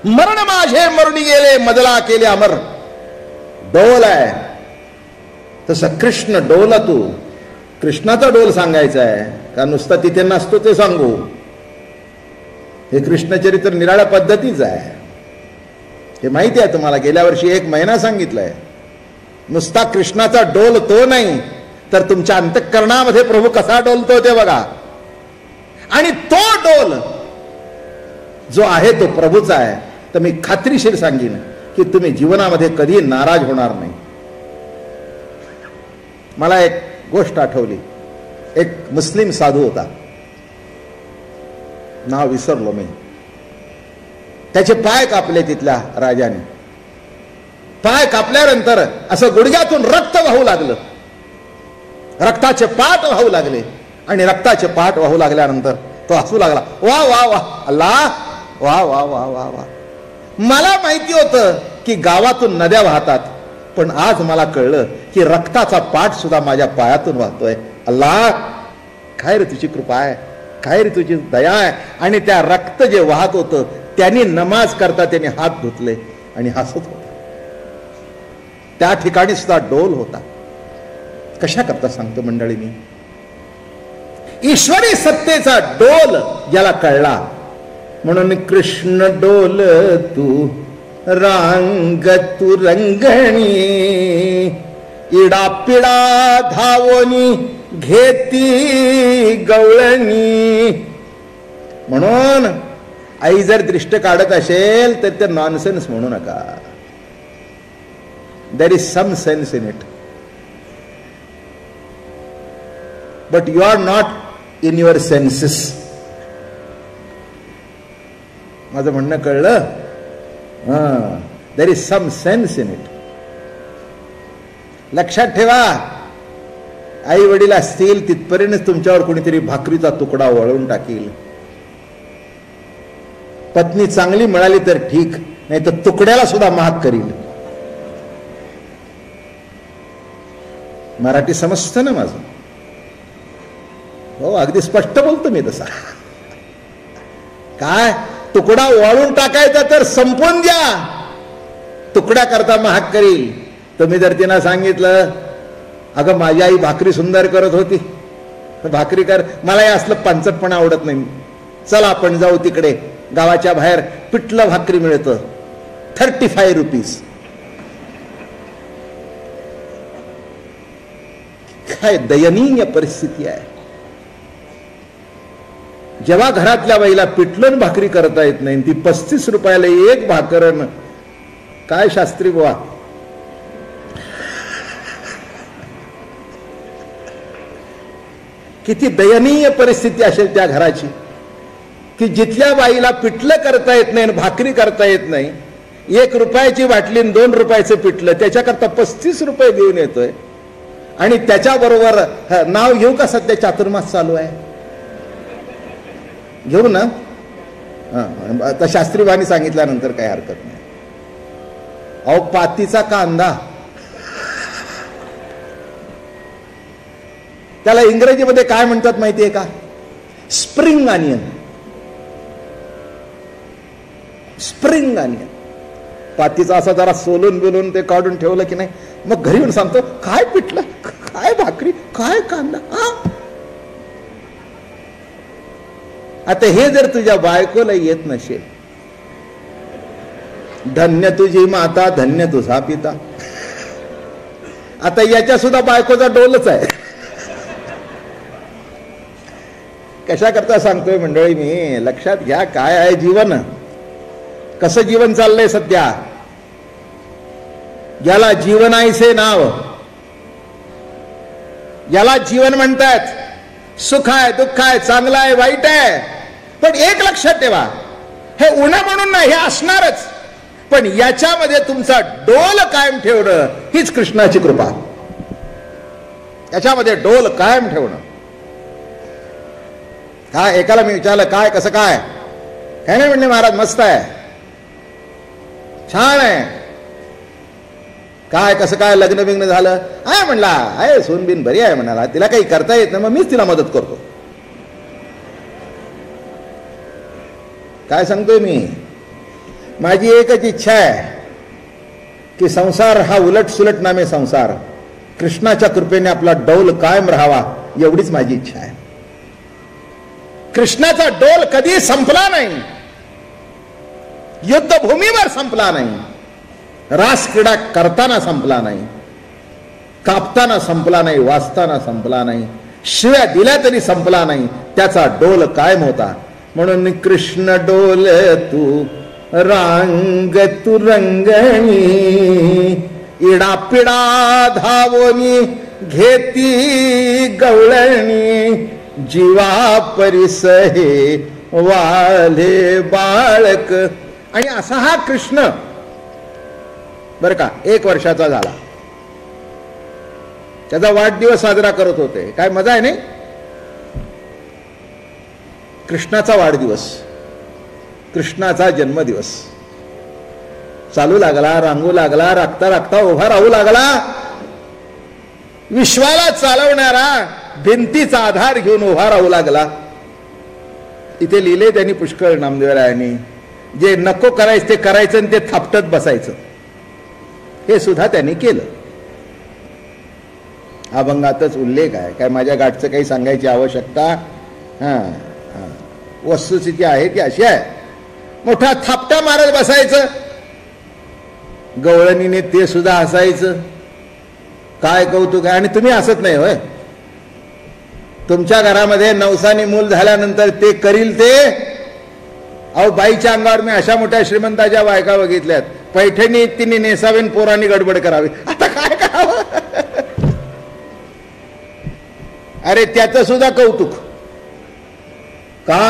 मरण माझे मरुडी गेले मदला केले अमर. डोल आहे तसं कृष्ण डोल. तू कृष्णाचा डोल सांगायचा आहे का नुसता तिथे नसतो ते सांगू? हे कृष्णचरित्र निराळ्या पद्धतीच आहे, हे माहिती आहे तुम्हाला. गेल्या वर्षी 1 महिना सांगितलंय. नुसता कृष्णाचा डोल तो नाही, तर तुमच्या अंतःकरणामध्ये प्रभू कसा डोलतो ते बघा. आणि तो डोल जो आहे तो प्रभूचा आहे. तर मी खात्रीशीर सांगेन की तुम्ही जीवनामध्ये कधी नाराज होणार नाही. मला एक गोष्ट आठवली. एक मुस्लिम साधू होता, नाव विसरलो मी. त्याचे पाय कापले तिथल्या राजाने. पाय कापल्यानंतर असं गुडघ्यातून रक्त वाहू लागलं, रक्ताचे पाट वाहू लागले. आणि रक्ताचे पाट वाहू लागल्यानंतर तो हसू लागला. वा वा वा अल्लाह, वा वा वा वा वा. मला माहिती होतं की गावातून नद्या वाहतात, पण आज मला कळलं की रक्ताचा पाठ सुद्धा माझ्या पायातून वाहतोय. अल्लाह, काय रे तुझी कृपा आहे, काय रे तुझी दया आहे. आणि त्या रक्त जे वाहत होतं त्यांनी नमाज करता त्यांनी हात धुतले आणि हसत होते. त्या ठिकाणी सुद्धा डोल होता. कशा करता सांगतो मंडळी मी, ईश्वरी सत्तेचा डोल ज्याला कळला. म्हणून कृष्ण डोल तू रांग तू रंगणी, इडा पिडा धावोनी घेती गवळणी. म्हणून आई जर दृष्ट काढत असेल तर ते नॉनसेन्स म्हणू नका. There is some sense in it, but you are not in your senses. माझं म्हणणं कळलं? There is some sense in it. लक्षात ठेवा, आई वडील असतील तिथपर्यंत तुमच्यावर कोणीतरी भाकरीचा तुकडा वळवून टाकील. पत्नी चांगली मिळाली तर ठीक, नाही तर तुकड्याला सुद्धा महाग करील. मराठी समजतं ना माझं? हो, अगदी स्पष्ट बोलतो मी तसा. काय तुकडा वाळून टाकायचा तर संपवून द्या, तुकड्या करता महाग करील. तुम्ही जर तिला सांगितलं, अगं माझी आई भाकरी सुंदर करत होती, तर भाकरी कर, मला हे असलं पंचटपणा आवडत नाही, चल आपण जाऊ तिकडे, गावाच्या बाहेर पिठलं भाकरी मिळतं, 35 रुपीज. काय दयनीय परिस्थिती आहे. जेव्हा घरातल्या बाईला पिठलं भाकरी करता येत नाही, ती 35 रुपयाला एक भाकरन. काय शास्त्री बुवा, किती दयनीय परिस्थिती असेल त्या घराची, की जिथल्या बाईला पिठलं करता येत नाही, भाकरी करता येत नाही. 1 रुपयाची बाटली 2 रुपयाचं पिठलं त्याच्याकरता 35 रुपये घेऊन येतोय. आणि त्याच्याबरोबर नाव घेऊ का, सध्या चातुर्मास चालू आहे, घेऊ ना? आता शास्त्रीबाईंनी सांगितल्यानंतर काही हरकत नाही. अहो, पातीचा कांदा, त्याला इंग्रजीमध्ये काय म्हणतात माहितीये का? Spring onion. Spring onion. पातीचा असा जरा सोलून बिलून ते काढून ठेवलं की नाही, मग घरी येऊन सांगतो, काय पिठलं, काय भाकरी, काय कांदा. आता हे जर तुझ्या बायकोला येत नसेल, धन्य तुझी माता धन्य तुझा पिता. आता याच्या सुद्धा बायकोचा डोलच आहे. कशा करता सांगतोय मंडळी मी, लक्षात घ्या काय आहे जीवन, कसं जीवन चाललंय सध्या. याला जीवनाईसे नाव, याला जीवन म्हणतात. सुख आहे, दुःख आहे, चांगलं आहे, वाईट आहे. पण एक लक्षात ठेवा, हे उन्हा म्हणून नाही, हे असणारच. पण याच्यामध्ये तुमचा डोल कायम ठेवणं हीच कृष्णाची कृपा. याच्यामध्ये डोल कायम ठेवणं. काय एकाला मी विचारलं, काय कसं काय, काय नाही म्हणले महाराज, मस्त आहे, छान आहे. काय कसं काय, लग्न बिग्न झालं आहे म्हणला, आहे सून बिन बरी आहे म्हणाला, तिला काही करता येत ना, मग मीच तिला मदत करतो. काय सांगतोय मी, माझी एकच इच्छा आहे की संसार हा उलट सुलट नामे संसार कृष्णाच्या कृपेने आपला डौल कायम राहावा, एवढीच माझी इच्छा आहे. कृष्णाचा डोल कधी संपला नाही, युद्धभूमीवर संपला नाही, रासक्रीडा करताना संपला नाही, कापताना संपला नाही, वाचताना संपला नाही, शिव्या दिल्या तरी संपला नाही, त्याचा डोल कायम होता. म्हणून कृष्ण डोल तू रांग तू रंगणी, इडापिडा धावोनी घेती गवळणी, जीवा परिसहे वाले बाळक. आणि असा हा कृष्ण बर का 1 वर्षाचा झाला, त्याचा वाढदिवस साजरा करत होते. काय मजा आहे नाही, कृष्णाचा वाढदिवस, कृष्णाचा जन्मदिवस. चालू लागला, रांगू लागला, राखता राखता उभा राहू लागला. विश्वाला चालवणारा भिंतीचा आधार घेऊन उभा राहू लागला. इथे लिहिले त्यांनी पुष्कळ नामदेवरायांनी, जे नको करायचं ते करायचं आणि ते थापटत बसायचं, हे सुद्धा त्यांनी केलं. अभंगातच उल्लेख आहे, काय माझ्या गाठचं काही सांगायची आवश्यकता. वस्तुस्थिती आहे ती अशी आहे. मोठा थापटा मारत बसायचं, गवळणीने ते सुद्धा हसायचं. काय कौतुक आहे. आणि तुम्ही हसत नाही होय. तुमच्या घरामध्ये नवसानी मूल झाल्यानंतर ते करील ते. अहो बाईच्या अंगावर मी अशा मोठ्या श्रीमंताच्या बायका बघितल्यात, पैठणी तिने नेसावीन, पोरांनी गडबड करावी. आता काय करावं. अरे त्याचं सुद्धा कौतुक का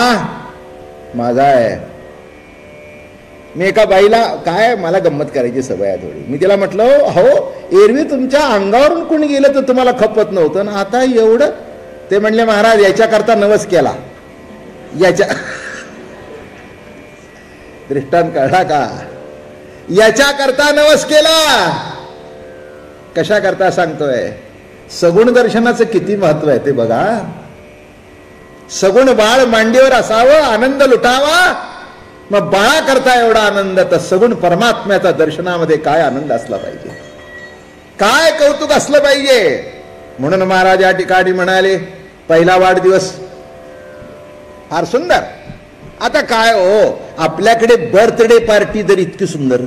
माझा आहे. मी एका बाईला, काय मला गंमत करायची सवय आहे थोडी, मी तिला म्हटलं, हो एरवी तुमच्या अंगावरून कोणी गेलं तर तुम्हाला खपत नव्हतं ना, आता एवढं. ते म्हणले महाराज याच्याकरता नवस केला. याच्या दृष्टांत कळला का, याच्याकरता नवस केला. कशा करता सांगतोय, सगुण दर्शनाचं किती महत्व आहे ते बघा. सगुण बाळ मांडीवर असावं, आनंद लुटावा. मग बाळा करता एवढा आनंद, तर सगुण परमात्म्याचा दर्शनामध्ये काय आनंद असला पाहिजे, काय कौतुक असलं पाहिजे. म्हणून महाराज या ठिकाणी म्हणाले, पहिला वाढदिवस फार सुंदर. आता काय हो, आपल्याकडे बर्थडे पार्टी जर इतकी सुंदर,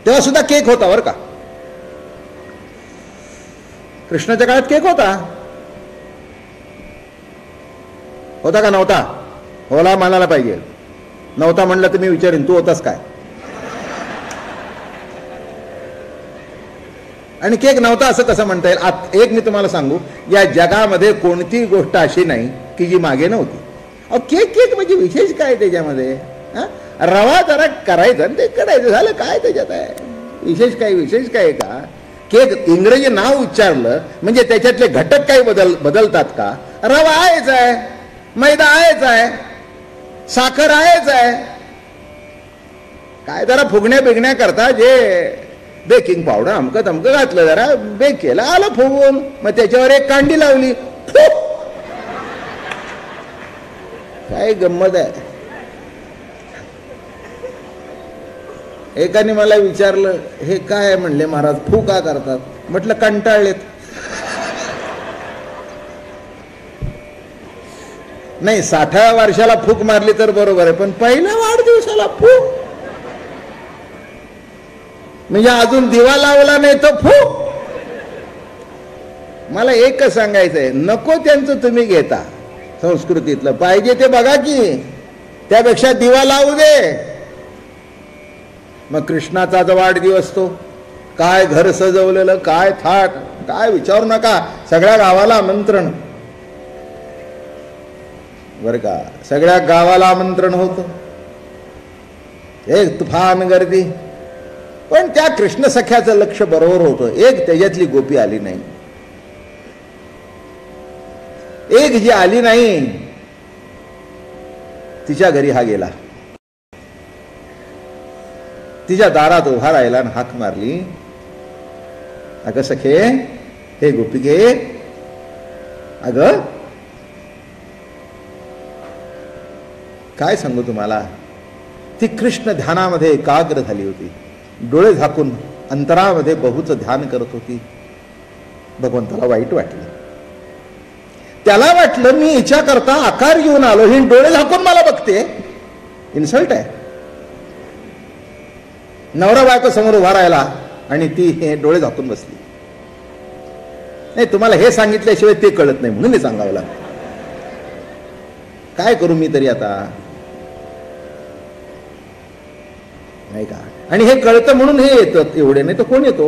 तेव्हा सुद्धा केक होता बरं का. कृष्णाच्या काळात केक होता का नव्हता. होला म्हणायला पाहिजे. नव्हता म्हणलं तर मी विचारेन, तू होतास काय. आणि केक नव्हता असं कसं म्हणता येईल. एक मी तुम्हाला सांगू, या जगामध्ये कोणती गोष्ट अशी नाही की जी मागे नव्हती. अहो केक म्हणजे विशेष काय त्याच्यामध्ये. रवा जरा करायचं आणि ते करायचं, झालं काय त्याच्यात आहे विशेष. काय का. केक इंग्रजी नाव उच्चारलं म्हणजे त्याच्यातले घटक काही बदलतात का. रवा आहेच आहे, मैदा आहेच आहे, साखर आहेच आहे. काय जरा फुगण्या बिगण्या करता जे बेकिंग पावडर अमकं तमकं घातलं, जरा बेक केलं, आलं फुगून. मग त्याच्यावर एक कांडी लावली, काय गंमत आहे. एकाने मला विचारलं, हे काय म्हणले महाराज, फू का करतात. म्हटलं कंटाळलेत. नाही 60व्या वर्षाला फूक मारली तर बरोबर आहे, पण पहिल्या वाढदिवसाला फूक म्हणजे अजून दिवा लावला नाही तर फूक. मला एकच सांगायचंय, नको त्यांचं तुम्ही घेता संस्कृतीतलं, पाहिजे ते बघा की, त्यापेक्षा दिवा लावू दे. मग कृष्णाचा जो वाढदिवस तो काय घर सजवलेलं, काय थाट, काय विचारू नका. सगळ्या गावाला आमंत्रण बर का, सगळ्या गावाला आमंत्रण होतं, एक तुफान गर्दी. पण त्या कृष्ण सख्याचं लक्ष बरोबर होतं, एक त्याच्यातली गोपी आली नाही. एक जी आली नाही तिच्या घरी हा गेला, तिच्या दारात उभा राहिला आणि हाक मारली, अगं सखे, हे गोपिके, अगं काय सांगू तुम्हाला. ती कृष्ण ध्यानामध्ये एकाग्र झाली होती, डोळे झाकून अंतरामध्ये बहुच ध्यान करत होती. भगवंताला वाईट वाटलं, त्याला वाटलं मी हिच्या करता आकार घेऊन आलो, ही डोळे झाकून मला बघते, इन्सल्ट आहे. नवरा बायको समोर उभा राहिला आणि ती हे डोळे झाकून बसली. नाही, तुम्हाला हे सांगितल्याशिवाय ते कळत नाही म्हणून हे सांगावं लागतं. काय करू मी तरी आता, नाही का. आणि हे कळतं म्हणून हे येतं, एवढे नाही तर कोण येतो.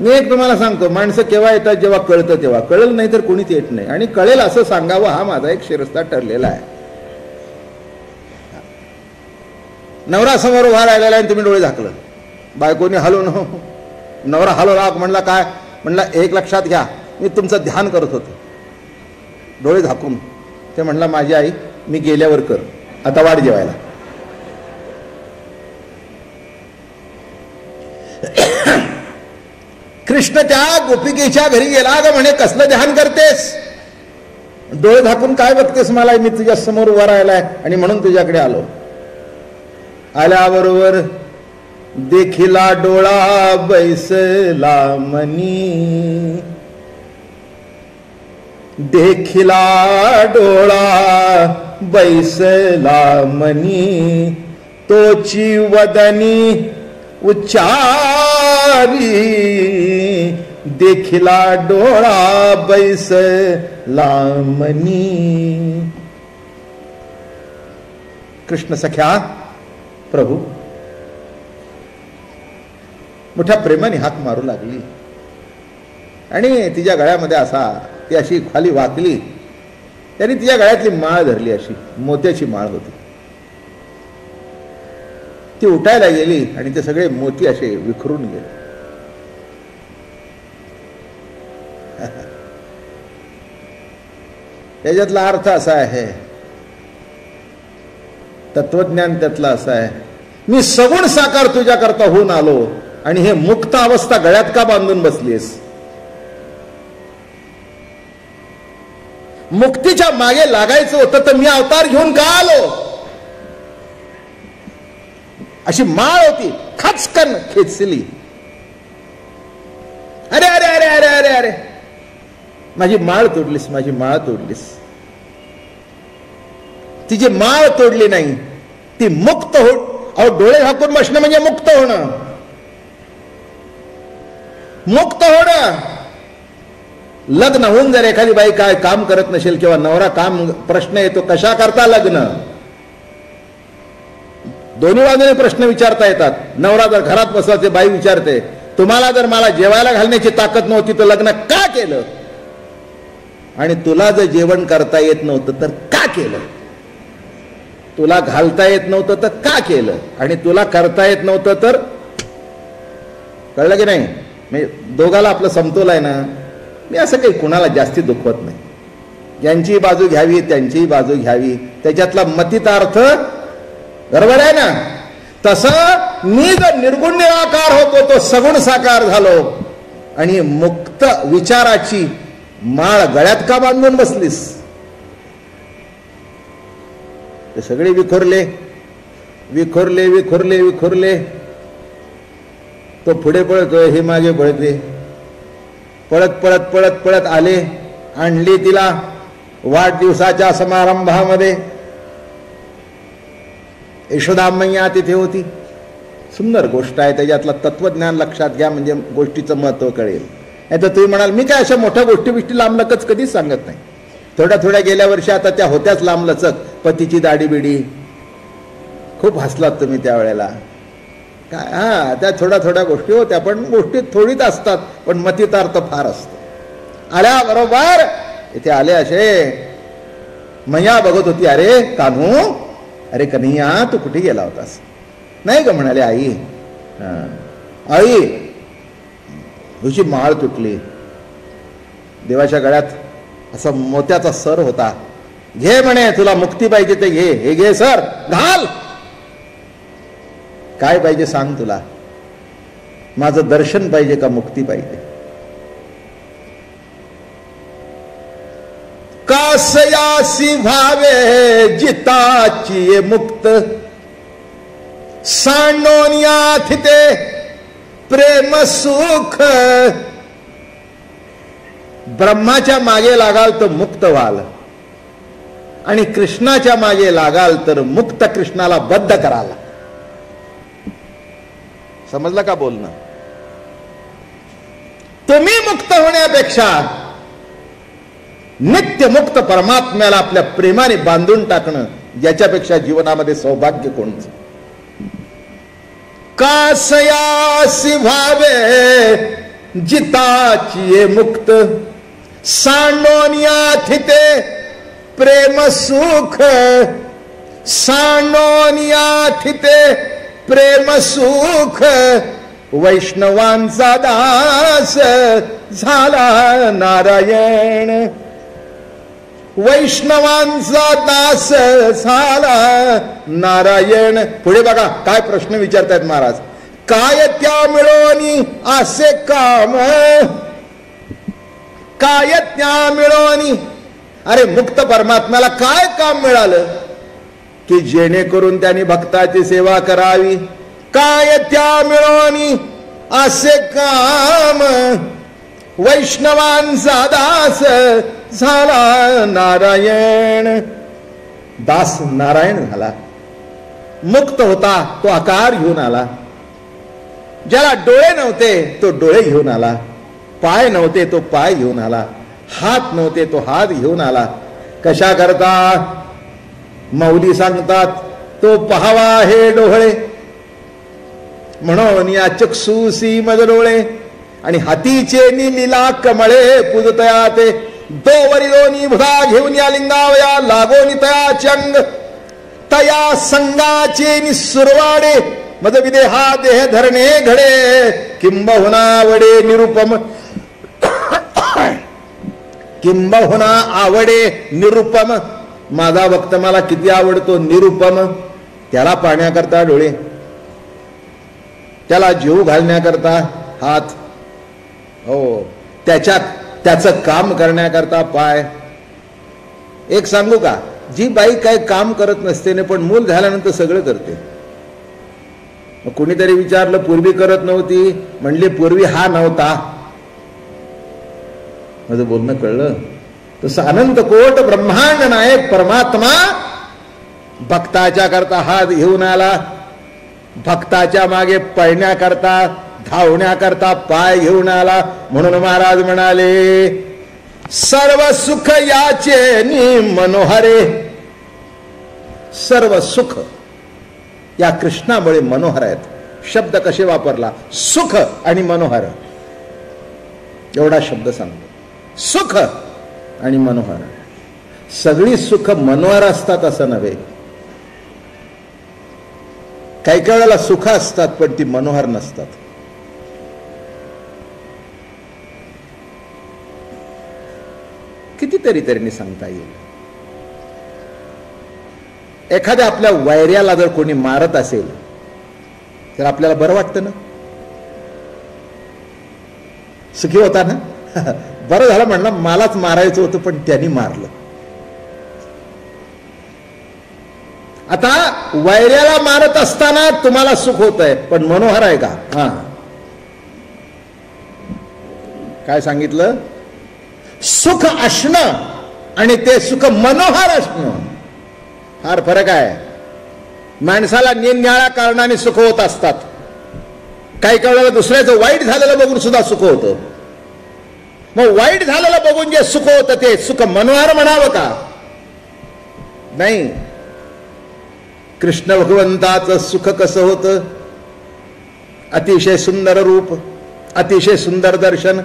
मी एक तुम्हाला सांगतो, माणसं केव्हा येतात, जेव्हा कळतं तेव्हा. कळलं नाही तर कोणीच येत नाही, आणि कळेल असं सांगावं हा माझा एक शिरस्ता ठरलेला आहे. नवरा समोर उभा राहिलेला आणि तुम्ही डोळे झाकलं, बायकोने हलवून, नवरा हलवला, म्हणला काय, म्हणला एक लक्षात घ्या, मी तुमचं ध्यान करत होतो, डोळे झाकून. ते म्हणला माझी आई, मी गेल्यावर कर, आता वाढ जेवायला. कृष्ण त्या गोपिकेच्या घरी गेला, ग म्हणे कसलं ध्यान करतेस, डोळे झाकून काय बघतेस मला, मी तुझ्या समोर उभा राहिलाय आणि म्हणून तुझ्याकडे आलो. आल्याबरोबर देखिला डोळा बैसला मनी, देखिला डोळा बैसला मनी, तोची वदनी उच्चारी, देखिला डोळा बैसला मनी. कृष्ण सख्या, प्रभू मोठ्या प्रेमाने हाक मारू लागली आणि तिच्या गळ्यामध्ये असा, ती अशी खाली वाकली, त्यांनी तिच्या गळ्यातली माळ धरली, अशी मोत्याची माळ होती. ती उठायला गेली आणि ते सगळे मोती असे विखरून गेले. त्याच्यातला अर्थ असा आहे, तत्वज्ञान त्यातलं असं आहे, मी सगुण साकार तुझ्या करता होऊन आलो आणि हे मुक्त अवस्था गळ्यात का बांधून बसलीस. मुक्तीच्या मागे लागायचं होतं तर मी अवतार घेऊन का आलो. अशी माळ होती, खचकन खेचली. अरे अरे अरे अरे अरे अरे, माझी माळ तोडलीस, माझी माळ तोडलीस. तिची माळ तोडली नाही, ती मुक्त हो. अहो, डोळे झाकून बसणं म्हणजे मुक्त होणं. मुक्त होणं. लग्न होऊन जर एखादी बाई काय काम करत नसेल किंवा नवरा काम, प्रश्न येतो कशा करता लग्न. दोन्ही बाजूने प्रश्न विचारता येतात. नवरा जर घरात बसला, बाई विचारते, तुम्हाला जर मला जेवायला घालण्याची ताकद नव्हती तर लग्न का केलं. आणि तुला जर जेवण करता येत नव्हतं तर का केलं. तुला घालता येत नव्हतं तर का केलं. आणि तुला करता येत नव्हतं तर, कळलं की नाही. म्हणजे दोघाला आपलं समतोल आहे ना. मी असं काही कुणाला जास्ती दुखवत नाही. ज्यांची बाजू घ्यावी त्यांची बाजू घ्यावी, त्याच्यातला मतितार्थ बरोबर आहे ना. तसं मी जर निर्गुण निराकार होतो तो सगुण साकार झालो आणि मुक्त विचाराची माळ गळ्यात का बांधून बसलीस. ते सगळे विखुरले विखुरले विखुरले विखुरले. तो पुढे पळतोय, हे मागे पळते. पळत पळत पळत पळत आले, आणली तिला, वाढदिवसाच्या समारंभामध्ये यशोदा मैया तिथे होती. सुंदर गोष्ट आहे, त्याच्यातलं तत्वज्ञान लक्षात घ्या म्हणजे गोष्टीचं महत्व कळेल. नाही तर तुम्ही म्हणाल मी काय अशा मोठ्या गोष्टी लांबलचक कधीच सांगत नाही. थोड्या गेल्या वर्षी आता त्या होत्याच लांबलचक, पतीची दाढी बिडी. खूप हसलात तुम्ही त्यावेळेला. काय हा त्या थोड्या गोष्टी होत्या, पण गोष्टी थोडीच असतात, पण मतितार्थ फार असतो. आल्या बरोबर इथे आले असे. मैया बघत होती, अरे कान्हू, अरे कन्हैया तू कुठे गेला होतास? नाही ग म्हणाले आई. आई तुझी माळ तुटली. देवाच्या गळ्यात असा मोत्याचा सर होता. घे म्हणे, तुला मुक्ती पाहिजे ते घे. हे घे सर, घाल. काय पाहिजे सांग तुला? माझं दर्शन पाहिजे का मुक्ती पाहिजे? कासयासी भावे जिताची मुक्त, सांडोनिया थिते प्रेम सुख. ब्रह्माच्या मागे लागाल तर मुक्त व्हाल, आणि कृष्णाच्या मागे लागाल तर मुक्त कृष्णाला बद्ध कराल. समजलं का बोलणं? तुम्ही मुक्त होण्यापेक्षा नित्य मुक्त परमात्म्याला आपल्या प्रेमाने बांधून टाकणं, याच्यापेक्षा जीवनामध्ये सौभाग्य कोणतं? कासयासी भावे जिताची मुक्त, सांडोनिया थिते प्रेम सुख. सांडोनिया थिते प्रेम सुख, वैष्णवांचा दास झाला नारायण. वैष्णवांचा दास झाला नारायण. पुढे बघा काय प्रश्न विचारतायत महाराज. काय त्या मिळोनी असे काम, काय त्या मिळोनी. अरे मुक्त परमात्म्याला काय काम मिळालं की जेणेकरून त्यांनी भक्ताची सेवा करावी? काय त्या मिळोनी असे काम, वैष्णवांचा दास झाला नारायण. दास नारायण झाला. मुक्त होता तो आकार घेऊन आला. ज्याला डोळे नव्हते तो डोळे घेऊन आला. पाय नव्हते तो पाय घेऊन आला. हात नव्हते तो हात घेऊन आला. कशा करता? माऊली सांगतात, तो पहावा हे डोळे म्हणून या चक्षुसी मज डोळे, आणि हातीचे लीला कमळे पूजतया ते. दोवरी दोन्ही भुधा घेऊन या लिंगावया लागोनी तया चंग, तया संगाचे निसुरवाडे मद विदेहा देह धरणे घडे. किंबहुना वडे निरुपम, किंबहुना आवडे निरुपम. माझा भक्त मला किती आवडतो निरुपम. त्याला पाहण्याकरता डोळे, त्याला जीव घालण्याकरता हात, हो त्याचं काम करण्याकरता पाय. एक सांगू का, जी बाई काय काम करत नसते ना, पण मूल झाल्यानंतर सगळं करते. कुणीतरी विचारलं पूर्वी करत नव्हती, म्हणले पूर्वी हा नव्हता. माझं बोलणं कळलं? तसं अनंत कोट ब्रह्मांड नायक परमात्मा भक्ताच्या करता हात घेऊन आला. भक्ताच्या मागे पळण्याकरता धावण्याकरता पाय घेऊन आला. म्हणून महाराज म्हणाले, सर्व सुख याचे नि मनोहरे. सर्व सुख या कृष्णामुळे मनोहर आहेत. शब्द कसे वापरला? सुख आणि मनोहर, एवढा शब्द सांगतो. सुख आणि मनोहर. सगळी सुख मनोहर असतात असं नव्हे. काही काही वेळेला सुख असतात पण ती मनोहर नसतात. कितीतरी तऱ्हेने सांगता येईल. एखाद्या आपल्या वैर्याला जर कोणी मारत असेल तर आपल्याला बरं वाटतं ना? सुखी होता ना? बरं झालं म्हणलं, मलाच मारायचं होतं पण त्यांनी मारलं. आता वैर्याला मारत असताना तुम्हाला सुख होत आहे, पण मनोहर आहे का? हा, काय सांगितलं? सुख असणं आणि ते सुख मनोहर असणं, फार फरक आहे. माणसाला निरनिराळ्या कारणाने सुख होत असतात. काही वेळेला दुसऱ्याचं वाईट झालेलं बघून सुद्धा सुख होतं. मग वाईट झालेलं बघून जे सुख होतं ते सुख मनोहर म्हणावं का? नाही. कृष्ण भगवंताचं सुख कसं होतं? अतिशय सुंदर रूप, अतिशय सुंदर दर्शन,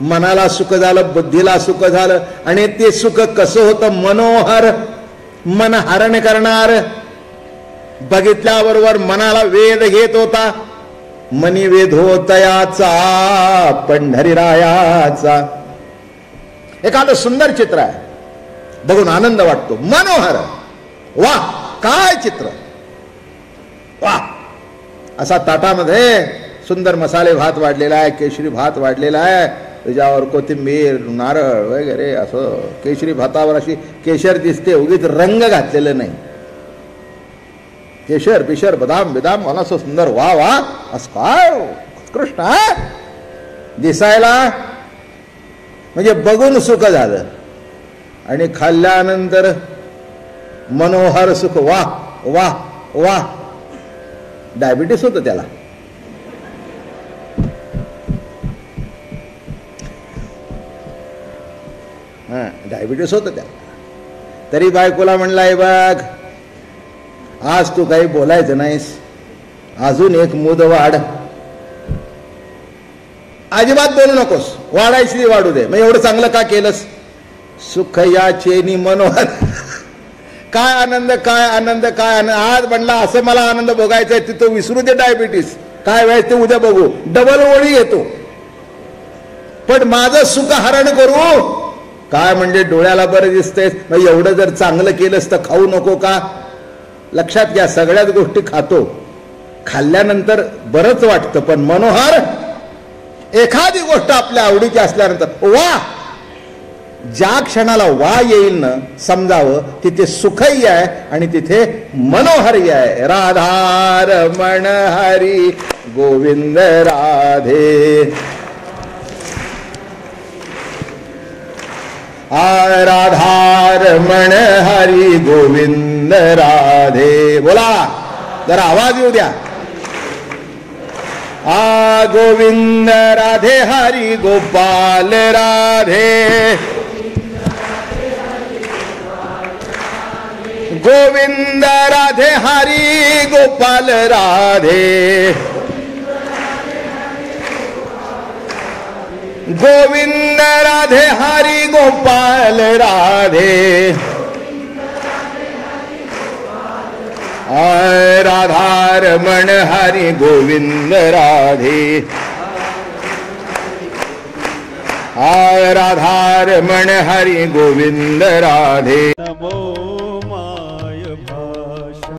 मनाला सुख झालं, बुद्धीला सुख झालं. आणि ते सुख कसं होतं? मनोहर, मन हरण करणार. बघितल्याबरोबर मनाला वेध घेत होता. मनी वेध होतयाचा पंढरीरायाचा. एखादं सुंदर चित्र आहे, बघून आनंद वाटतो, मनोहर. वा काय चित्र, वा. असा ताटामध्ये सुंदर मसाले भात वाढलेला आहे, केशरी भात वाढलेला आहे, त्याच्यावर कोथिंबीर, नारळ वगैरे, असं केशरी भातावर अशी केशर दिसते, उगीच रंग घातलेलं नाही. केशर बिशर बदाम बिदाम मला असं सुंदर, वा वा, असं काय उत्कृष्ट आहे दिसायला. म्हणजे बघून सुख झालं आणि खाल्ल्यानंतर मनोहर सुख, वा वा वा. डायबिटीस होतं त्याला. डायबिटीस होतं त्याला. तरी बायकोला म्हणलाय, बघ आज तू काही बोलायचं नाहीस, अजून एक मूद वाढ, अजिबात बोलू नकोस, वाढायची वाढू दे. मग एवढं चांगलं का केलंस? सुख या चेनी मनोहर. काय आनंद, काय आनंद, काय आनंद. आज म्हणला असं मला आनंद भोगायचा आहे, तिथं विसरू दे डायबिटीस, काय वेळ ते उद्या बघू, डबल ओळी येतो. पण माझं सुख हरण करू काय? म्हणजे डोळ्याला बरं दिसतंय, मग एवढं जर चांगलं केलंस तर खाऊ नको का? लक्षात घ्या, सगळ्याच गोष्टी खातो, खाल्ल्यानंतर बरंच वाटतं, पण मनोहर एखादी गोष्ट आपल्या आवडीची असल्यानंतर वा, ज्या क्षणाला वा येईल ना समजावं तिथे सुखही आहे आणि तिथे मनोहरी आहे. राधा रमण हरी गोविंद राधे, राधा रमण हरी गोविंद राधे. बोला जरा आवाज येऊ द्या. गोविंद राधे हरी गोपाल राधे, गोविंद राधे हरी गोपाल राधे, गोविंद राधे हरी गोपाल राधे. राधा रमण हरी गोविंद राधे, राधा रमण हरी गोविंद राधे. नमो